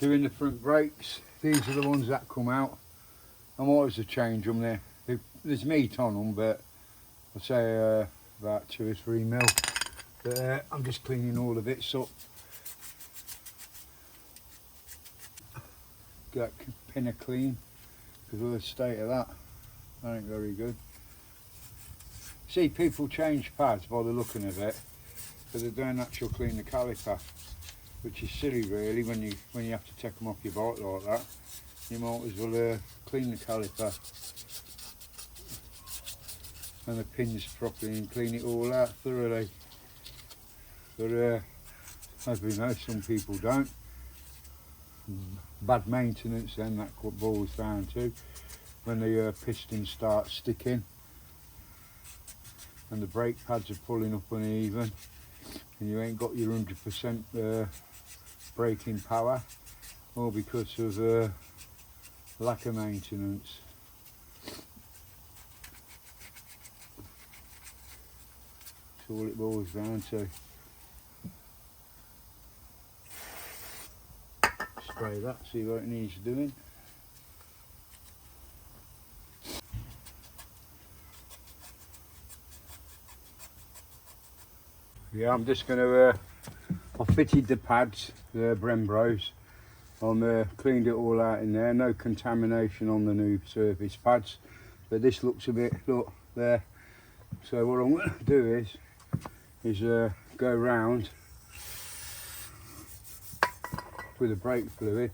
doing the front brakes. These are the ones that come out. I'm always to change them there. There's meat on them, but I'd say about 2 or 3 mil. But I'm just cleaning all the bits up. Get that pinner clean, because of the state of that ain't very good. See, people change pads by the looking of it, but they don't actually clean the caliper, which is silly really. When you have to take them off your bike like that, you might as well clean the caliper and the pins properly and clean it all out thoroughly. But as we know, some people don't. Bad maintenance, then that's what boils down to, when the pistons start sticking and the brake pads are pulling up uneven and you ain't got your 100% braking power, all because of lack of maintenance. That's all it boils down to. Spray that, see what it needs doing. Yeah, I'm just going to, I fitted the pads, the Brembos. Cleaned it all out in there, no contamination on the new surface pads. But this looks a bit, look, there. So what I'm going to do is go round with the brake fluid.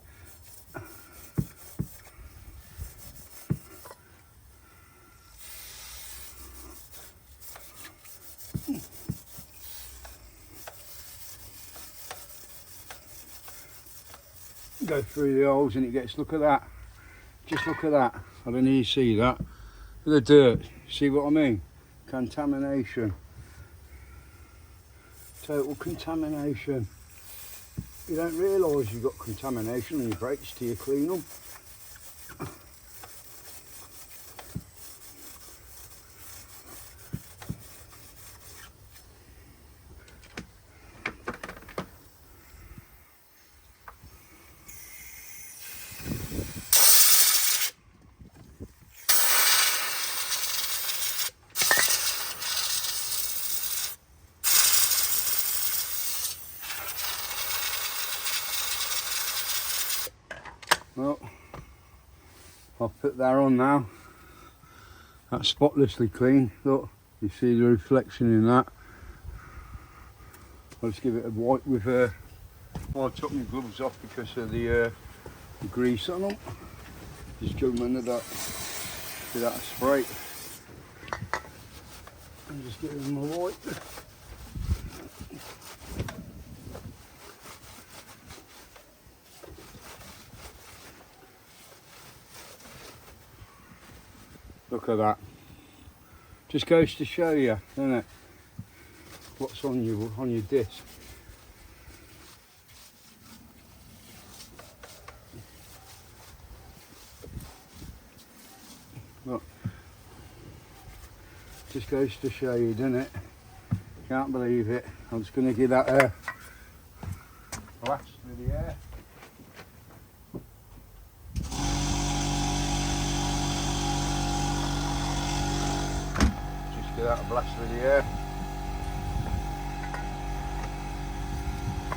Go through the holes and it gets, look at that, just look at that. I don't know if you see that, the dirt, see what I mean? Contamination, total contamination. You don't realise you've got contamination on your brakes till you clean them. Well, I'll put that on now. That's spotlessly clean. Look, you see the reflection in that. I'll just give it a wipe with well, I took my gloves off because of the grease on them. Just give them under that with that spray. And just give them a wipe. Look at that. Just goes to show you, doesn't it? What's on your disc. Look. Just goes to show you, doesn't it? Can't believe it. I'm just going to give that a blast with the air. Give that a blast with the air.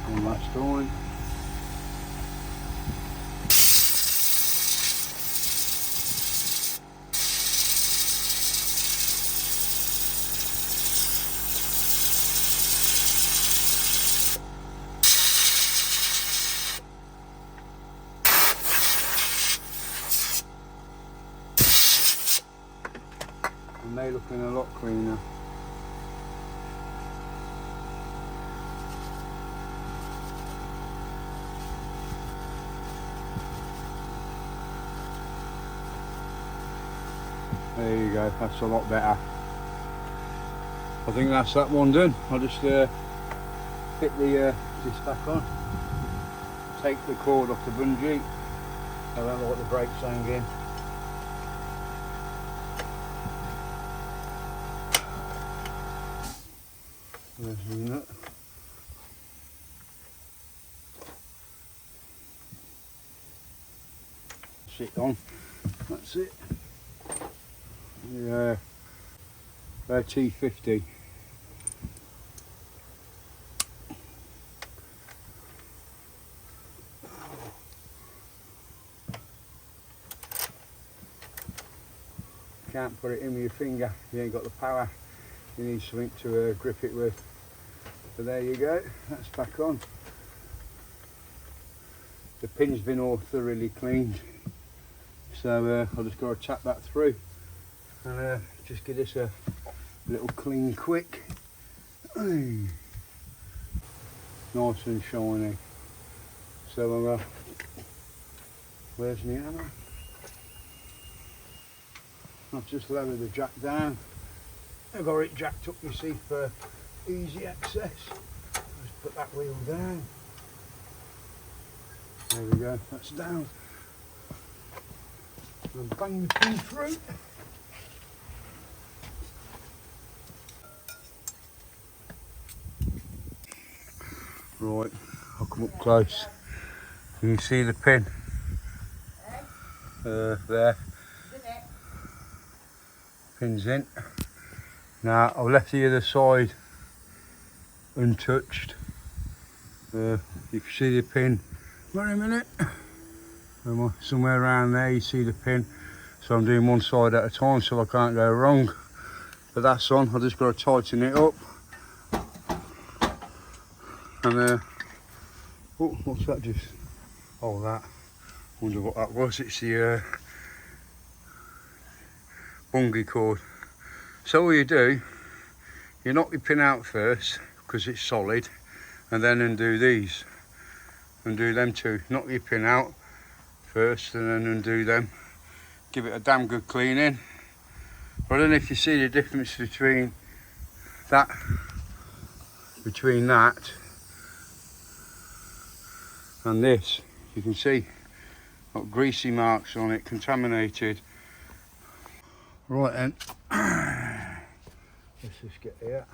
And that's going. And they're looking a lot cleaner. There you go, that's a lot better. I think that's that one done. I'll just fit the disc back on, take the cord off the bungee. I don't know what the brake's hanging. There's the nut. sit on. That's it. Yeah, T50. Can't put it in with your finger, you ain't got the power. You need something to grip it with. So there you go, that's back on. The pin's been all thoroughly cleaned, so I'll just go to tap that through and just give this a little clean quick. Nice and shiny. So where's my hammer? I've just lowered the jack down. I've got it jacked up, you see, for easy access. Just put that wheel down. There we go, that's down. And bang the pin through. Right, I'll come up close. You can see the pin there. Pin's in. Now I've left the other side untouched. You can see the pin. Wait a minute. Somewhere around there you see the pin. So I'm doing one side at a time so I can't go wrong. But that's on. I've just got to tighten it up. And oh, what's that just? Oh, that. Wonder what that was. It's the bungee cord. So all you do, you knock your pin out first because it's solid, and then undo these. Undo them too. Knock your pin out first and then undo them. Give it a damn good cleaning. I don't know if you see the difference between that and this. You can see got greasy marks on it, contaminated. Right then, let's just get here.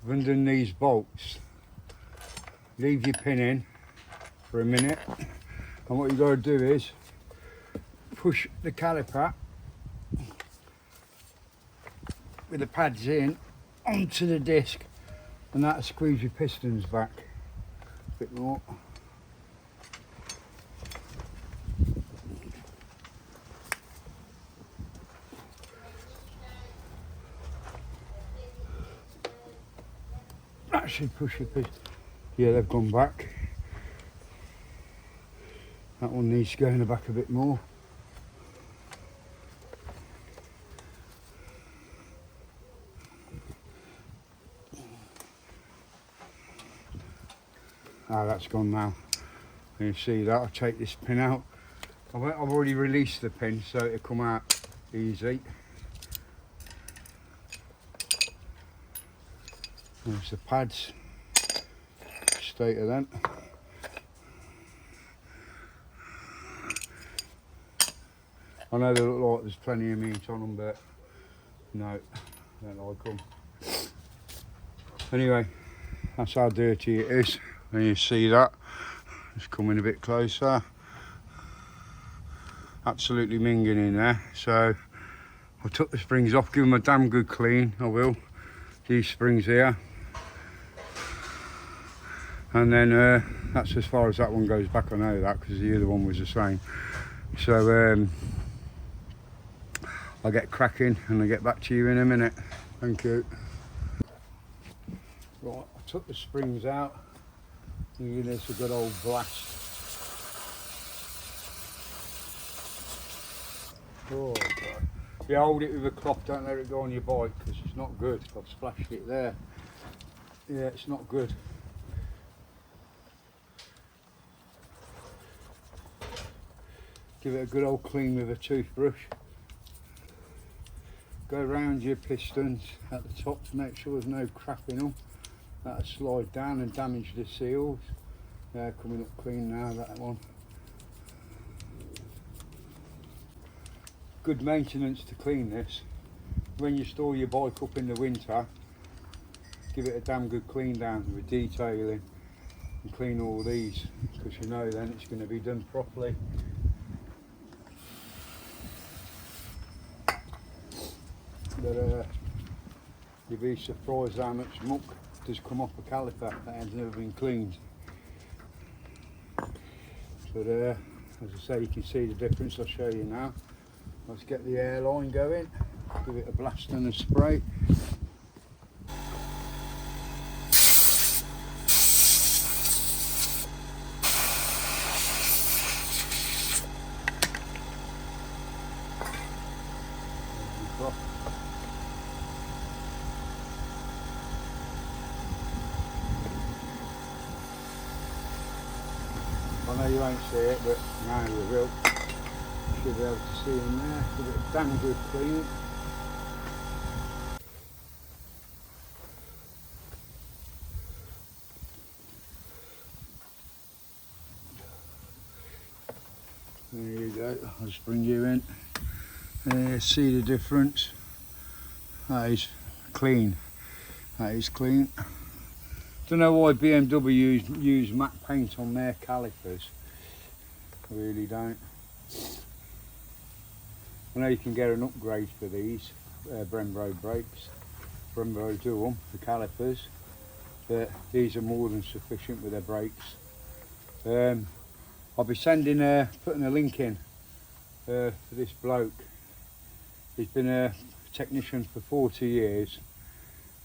Undone these bolts. Leave your pin in for a minute, and what you've got to do is push the caliper with the pads in onto the disc, and that'll squeeze your pistons back a bit more. That should push your piston. Yeah, they've gone back. That one needs to go in the back a bit more. Ah, that's gone now. You can see that. I'll take this pin out. I've already released the pin so it'll come out easy. There's the pads. State of them. I know they look like there's plenty of meat on them, but no, I don't like them. Anyway, that's how dirty it is. And you see that. Just coming a bit closer. Absolutely minging in there. So I took the springs off, give them a damn good clean. I will. These springs here. And then that's as far as that one goes back. I know that because the other one was the same. So I'll get cracking and I'll get back to you in a minute. Thank you. Right, I took the springs out. Give this a good old blast. Oh God. Yeah, hold it with a cloth, don't let it go on your bike because it's not good. I've splashed it there. Yeah, it's not good. Give it a good old clean with a toothbrush. Go around your pistons at the top to make sure there's no crap in them. That'll slide down and damage the seals. They're coming up clean now, that one. Good maintenance to clean this. When you store your bike up in the winter, give it a damn good clean down with detailing. and clean all these, because you know then it's going to be done properly. But you'd be surprised how much muck does come off a caliper that has never been cleaned. But as I say, you can see the difference. I'll show you now. Let's get the airline going, give it a blast and a spray. I know you won't see it, but now you will. Should be able to see in there. Give it a damn good clean. There you go. I'll just bring you in. There, see the difference. That is clean. That is clean. Don't know why BMW use matte paint on their calipers. I really don't. I know you can get an upgrade for these Brembo brakes. Brembo do them for calipers, but these are more than sufficient with their brakes. I'll be putting a link in for this bloke. He's been a technician for 40 years.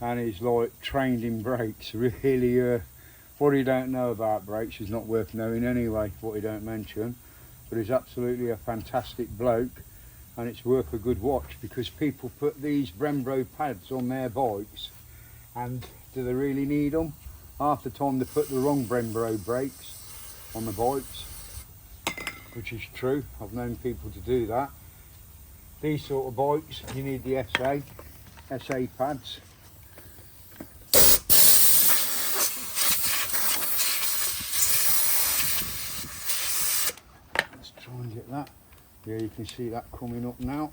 And he's like trained in brakes. Really, what he don't know about brakes is not worth knowing anyway, what he don't mention. But he's absolutely a fantastic bloke, and it's worth a good watch, because people put these Brembo pads on their bikes, and do they really need them? Half the time they put the wrong Brembo brakes on the bikes, which is true. I've known people to do that. These sort of bikes, you need the SA pads. Try and get that. Yeah, you can see that coming up now.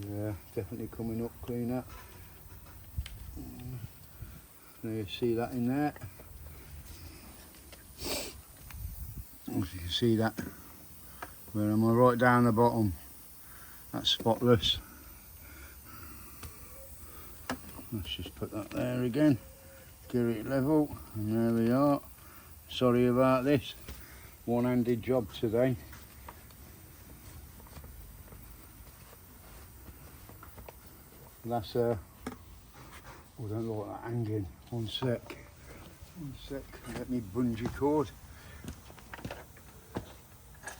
Yeah, definitely coming up cleaner. There, you see that in there. As you can see that. Where am I? Right down the bottom. That's spotless. Let's just put that there again. Get it level, and there we are. Sorry about this, one-handed job today. That's I don't like that hanging. One sec, let me bungee cord.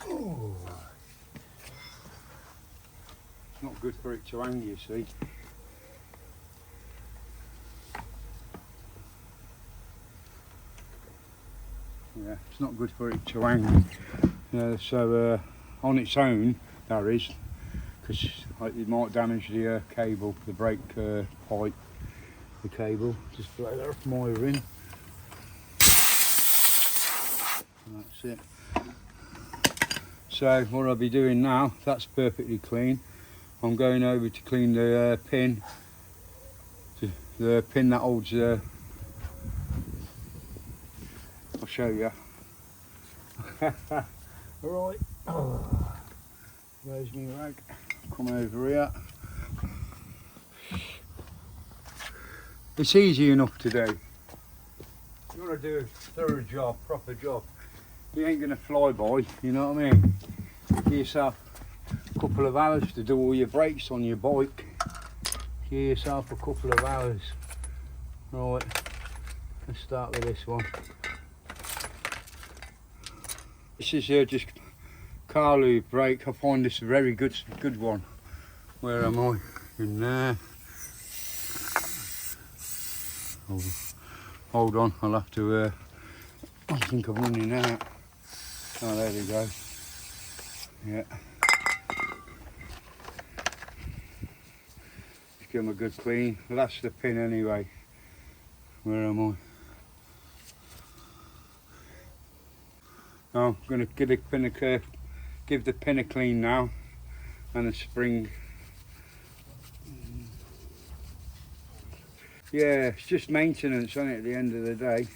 Oh. It's not good for it to hang, you see. Yeah, it's not good for it to hang. So on its own, there is, because it might damage the cable, the brake pipe, the cable. Just blow that off my ring. That's it. So what I'll be doing now, that's perfectly clean. I'm going over to clean the pin, the pin that holds I'll show you. Right, there's my rag. Come over here. It's easy enough to do. You want to do a thorough job, proper job. You ain't going to fly by, you know what I mean? Give yourself a couple of hours to do all your brakes on your bike. Give yourself a couple of hours. Right, let's start with this one. This is just car lube brake. I find this a very good one. Where am I? In there. Oh, hold on, I'll have to. I think I'm running out. Oh, there we go. Yeah. Just give them a good clean. Well, that's the pin anyway. Where am I? Now I'm going to give the pin a clean now, and a spring. Yeah, it's just maintenance on it at the end of the day.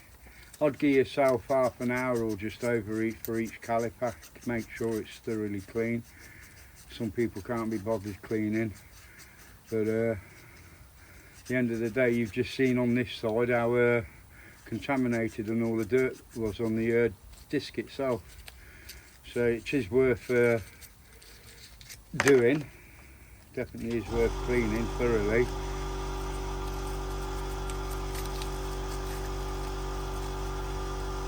I'd give yourself half an hour or just over for each caliper to make sure it's thoroughly clean. Some people can't be bothered cleaning, but at the end of the day, you've just seen on this side how contaminated and all the dirt was on the disc itself. So it is worth doing. Definitely is worth cleaning thoroughly.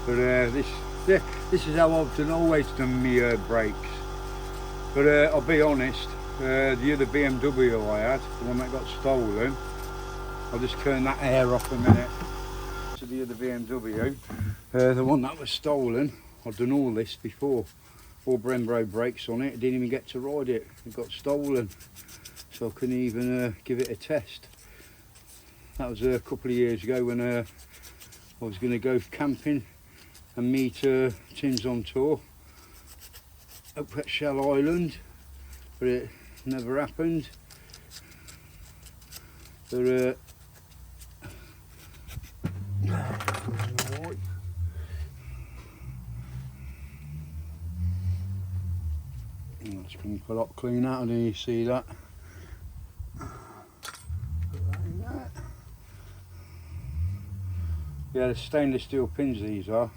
But this is how I've always done my brakes. But I'll be honest, the other BMW I had, the one that got stolen, I'll just turn that air off a minute. To the other BMW, the one that was stolen, I've done all this before. All Brembo brakes on it, I didn't even get to ride it, it got stolen. So I couldn't even give it a test. That was a couple of years ago when I was going to go camping and meet Tim's on tour up at Shell Island, but it never happened. But that's been a lot clean out, and you see that. Put that in there. Yeah, the stainless steel pins these are.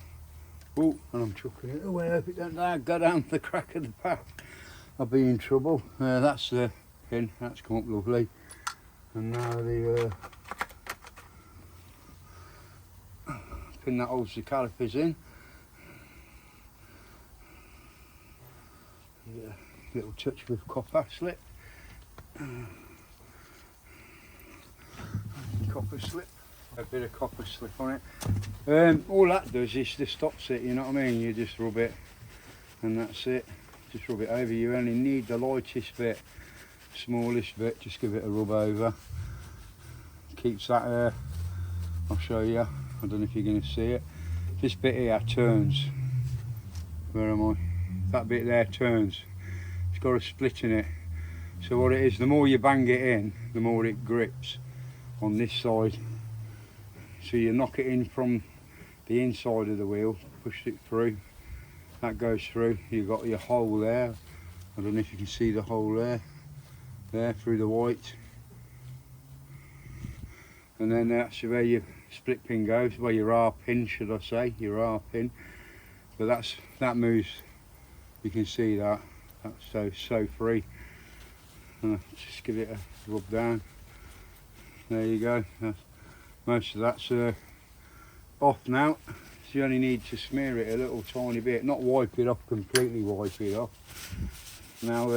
Oh, and I'm chucking it away. I hope it don't go down the crack of the pack. I'll be in trouble. That's the pin. That's come up lovely. And now the pin that holds the calipers in. Yeah, little touch with copper slip. Copper slip. A bit of copper slip on it. All that does is just stops it, you know what I mean? You just rub it and that's it. Just rub it over. You only need the lightest bit, smallest bit, just give it a rub over. Keeps that, I'll show you, I don't know if you're going to see it. This bit here turns. Where am I? That bit there turns. It's got a split in it. So what it is, the more you bang it in, the more it grips on this side. So you knock it in from the inside of the wheel, push it through, that goes through, you've got your hole there, I don't know if you can see the hole there through the white, and then that's where your split pin goes, where your R pin should I say, your R pin, but that moves, you can see that, that's so free, and just give it a rub down, there you go. Most of that's off now, so you only need to smear it a little tiny bit, not wipe it off, completely wipe it off. Now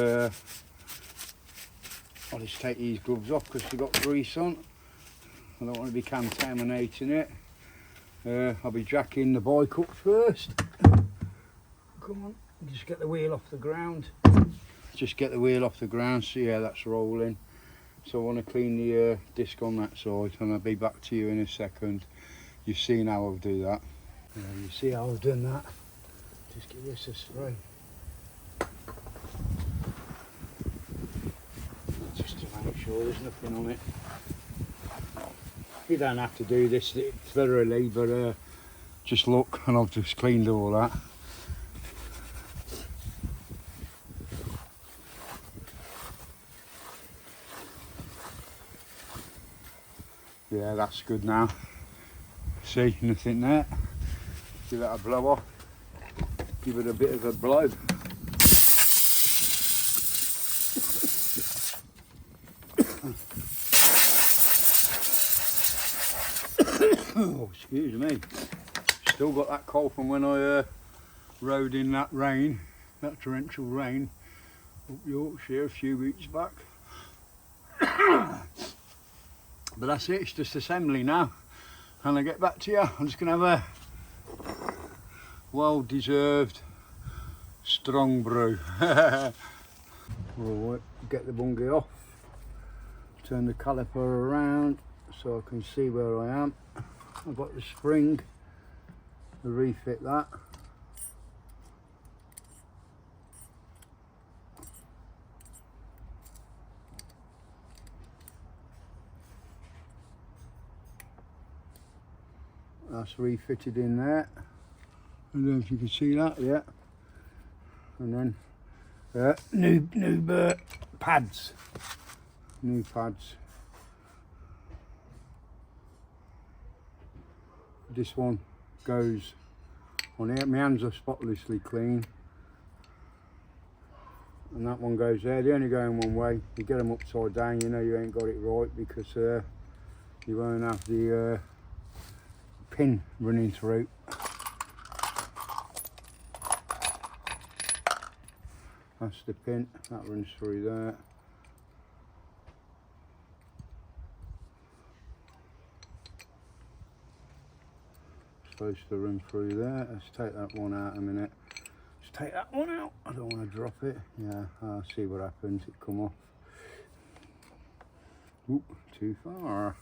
I'll just take these gloves off because they've got grease on. I don't want to be contaminating it. I'll be jacking the bike up first. Come on, just get the wheel off the ground. Just get the wheel off the ground, so yeah, that's rolling. So I want to clean the disc on that side, and I'll be back to you in a second. You've seen how I'll do that. You see how I've done that. Just give this a spray. Just to make sure there's nothing on it. You don't have to do this thoroughly, but just look, and I've just cleaned all that. Yeah, that's good now. See, nothing there. Give it a blow off. Give it a bit of a blow. Oh, excuse me. Still got that cold from when I rode in that rain, that torrential rain up Yorkshire a few weeks back. But that's it, it's just assembly now. And I get back to you, I'm just going to have a well-deserved strong brew. Right, get the bungee off, turn the caliper around so I can see where I am. I've got the spring to refit that. that's refitted in there. I don't know if you can see that, yeah. And then new pads. New pads. This one goes on here. My hands are spotlessly clean. And that one goes there. They only go in one way. You get them upside down, you know you ain't got it right, because you won't have the pin running through. That's the pin, that runs through there. Supposed to run through there. Let's take that one out a minute. Let's take that one out. I don't want to drop it. Yeah, I'll see what happens. It come off. Oop, too far.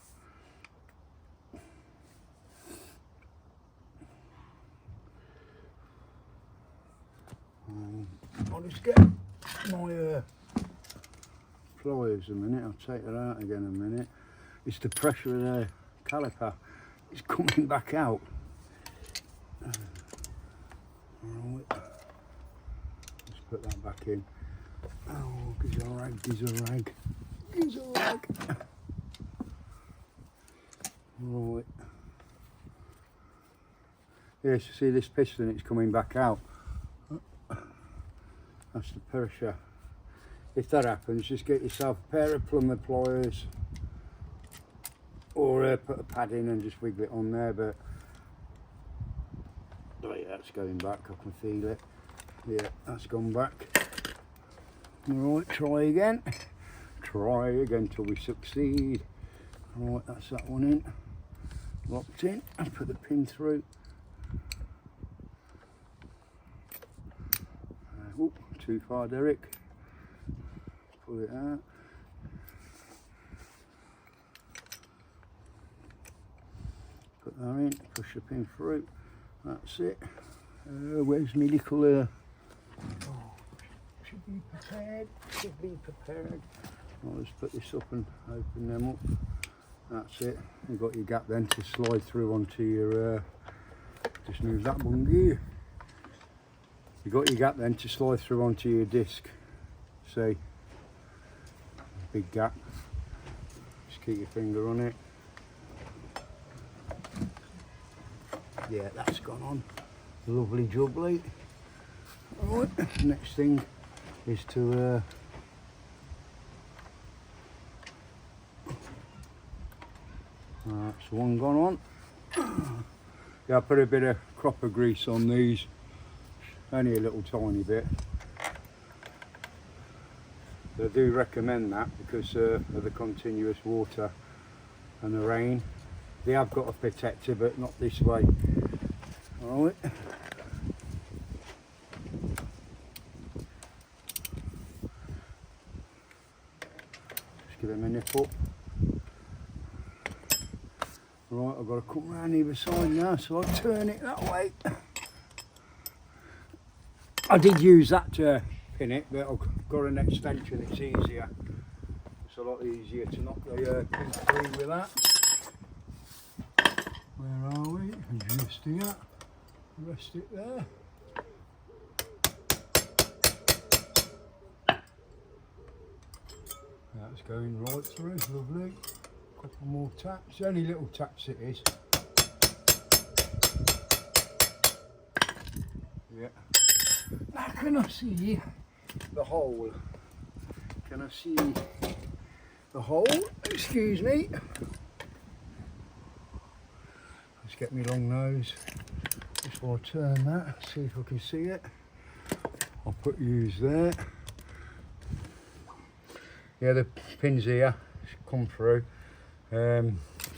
I'll just get my pliers a minute. I'll take that out again a minute. It's the pressure of the caliper. It's coming back out. Right. Let's put that back in. Oh, gives a rag, gives a rag, gives a rag. Right. Yes, you see this piston, it's coming back out. That's the pressure. If that happens, just get yourself a pair of plumber pliers, or put a pad in and just wiggle it on there. But oh yeah, that's going back. I can feel it. Yeah, that's gone back. Right, try again. Try again till we succeed. Right, that's that one in. Locked in. And put the pin through. Oh, too far, Derek. Pull it out. Put that in, push the pin through. That's it. Where's my little oh, should be prepared. Should be prepared. I'll just put this up and open them up. That's it. You've got your gap then to slide through onto your just move that bungie. You've got your gap then to slide through onto your disc. See, big gap. Just keep your finger on it. Yeah, that's gone on. Lovely jubbly. Right, next thing is to that's one gone on. Yeah, I put a bit of cropper grease on these. Only a little tiny bit. I do recommend that because of the continuous water and the rain. They have got a protector, but not this way. Alright. Just give him a nip up. Right, I've got to come round either side now, so I'll turn it that way. I did use that to pin it, but I've got an extension, it's easier. It's a lot easier to knock the pin through with that. Where are we? Just here. Rest it there. That's going right through, lovely. Couple more taps, only little taps it is. Yeah. Now can I see the hole? Can I see the hole? Excuse me. Let's get me long nose. Just want to turn that, see if I can see it. I'll put use there. Yeah, the pins here come through.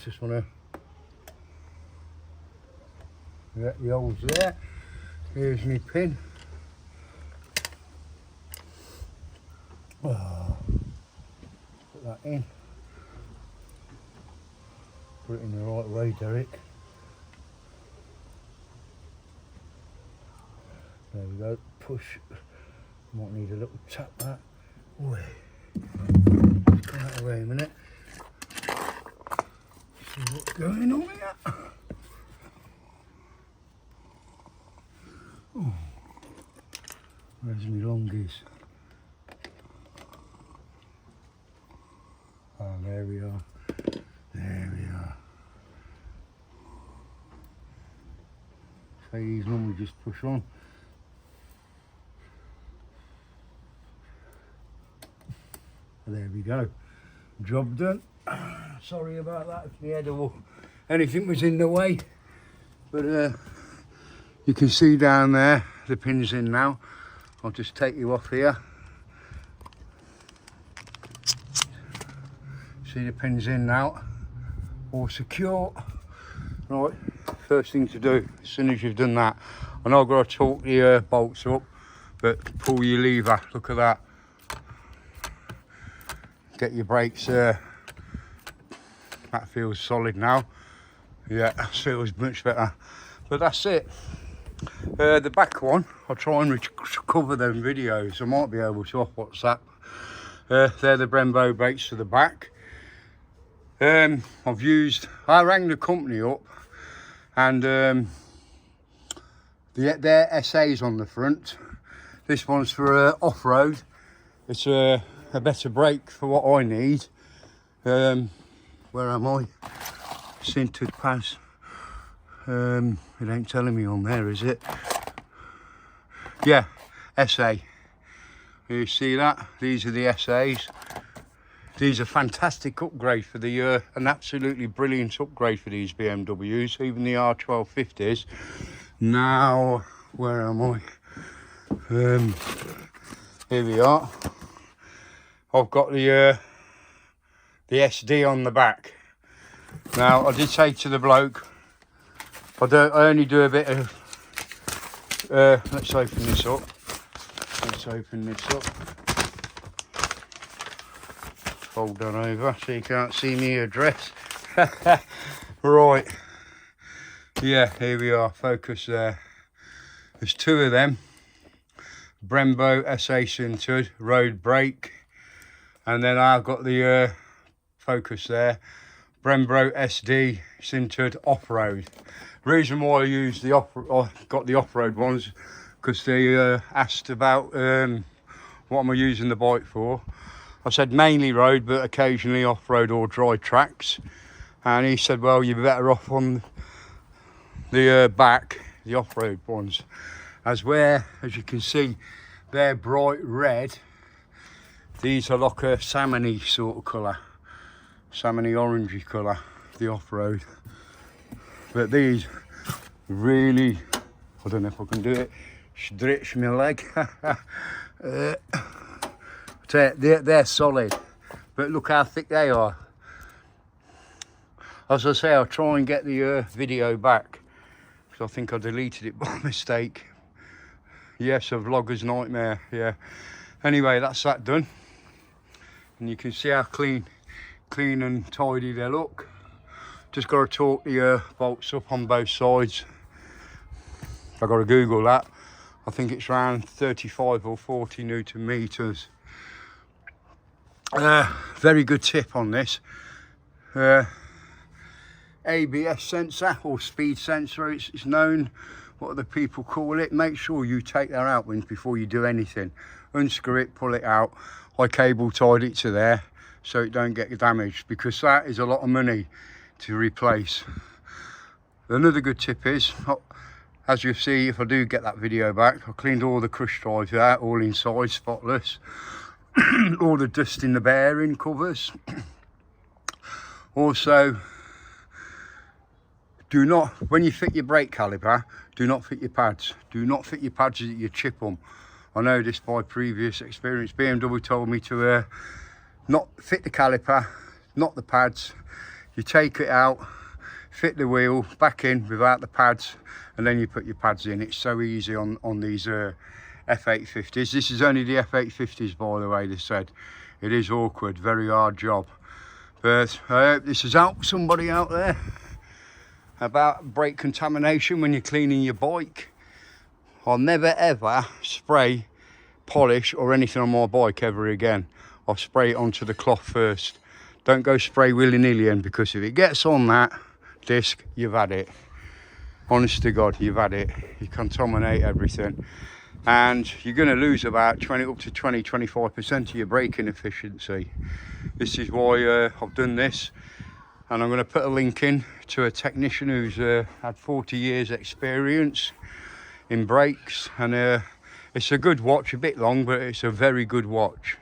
Just want to, yeah, the holes there. Here's my pin. Oh, put that in. Put it in the right way, Derek. There we go. Push. Might need a little tap that way. Just come that away a minute. See what's going on here. Oh, where's my longies? Oh, there we are. There we are. So these normally just push on. There we go. Job done. Sorry about that if my head or anything was in the way. But you can see down there the pin's in now. I'll just take you off here. See the pin's in now. All secure. Right, first thing to do, as soon as you've done that, I know I've got to torque the bolts up, but pull your lever, look at that. Get your brakes there. That feels solid now. Yeah, that feels much better. But that's it. The back one, I'll try and recover them videos. I might be able to off WhatsApp. They're the Brembo brakes for the back. I rang the company up and their SA's on the front. This one's for off-road. It's a better brake for what I need. Where am I? Sintered pads. It ain't telling me on there, is it? Yeah, SA. You see that? These are the SAs. These are fantastic upgrade for the an absolutely brilliant upgrade for these BMWs, even the R1250s. Now, where am I? Here we are. I've got the SD on the back. Now, I did say to the bloke, I only do a bit of. Let's open this up. Let's open this up. Fold that over so you can't see me address. Right. Yeah, here we are. Focus there. There's two of them. Brembo SA sintered road brake, and then I've got the focus there. Brembo SD sintered off-road. Reason why I use the got the off-road ones, because they asked about what am I using the bike for. I said mainly road, but occasionally off-road or dry tracks. And he said, well, you're better off on the back, the off-road ones. As you can see, they're bright red. These are like a salmony sort of colour. Salmony orangey colour, the off-road. But these really, I don't know if I can do it, stretch my leg. They're solid, but look how thick they are. As I say, I'll try and get the video back, because I think I deleted it by mistake. Yes, a vlogger's nightmare, yeah. Anyway, that's that done. And you can see how clean and tidy they look. Just got to torque the bolts up on both sides. I've got to Google that. I think it's around 35 or 40 Newton meters. Very good tip on this. ABS sensor or speed sensor, it's known. What other people call it. Make sure you take that out before you do anything. Unscrew it, pull it out. I cable tied it to there so it don't get damaged, because that is a lot of money to replace. Another good tip is, as you see, if I do get that video back, I cleaned all the crush drives out, all inside, spotless. All the dust in the bearing covers. Also, do not, when you fit your brake caliper, do not fit your pads. Do not fit your pads, you chip them. I know this by previous experience. BMW told me to not fit the caliper, not the pads. You take it out, fit the wheel back in without the pads, and then you put your pads in. It's so easy on these F850s. This is only the F850s, by the way, they said. It is awkward, very hard job. But I hope this has helped somebody out there about brake contamination when you're cleaning your bike. I'll never ever spray, polish or anything on my bike ever again. I'll spray it onto the cloth first. Don't go spray willy-nilly in, because if it gets on that disc, you've had it. honest to God, you've had it. You contaminate everything, and you're going to lose about 20 up to 25% of your braking efficiency. This is why I've done this, and I'm going to put a link in to a technician who's had 40 years experience in brakes, and it's a good watch, a bit long, but it's a very good watch.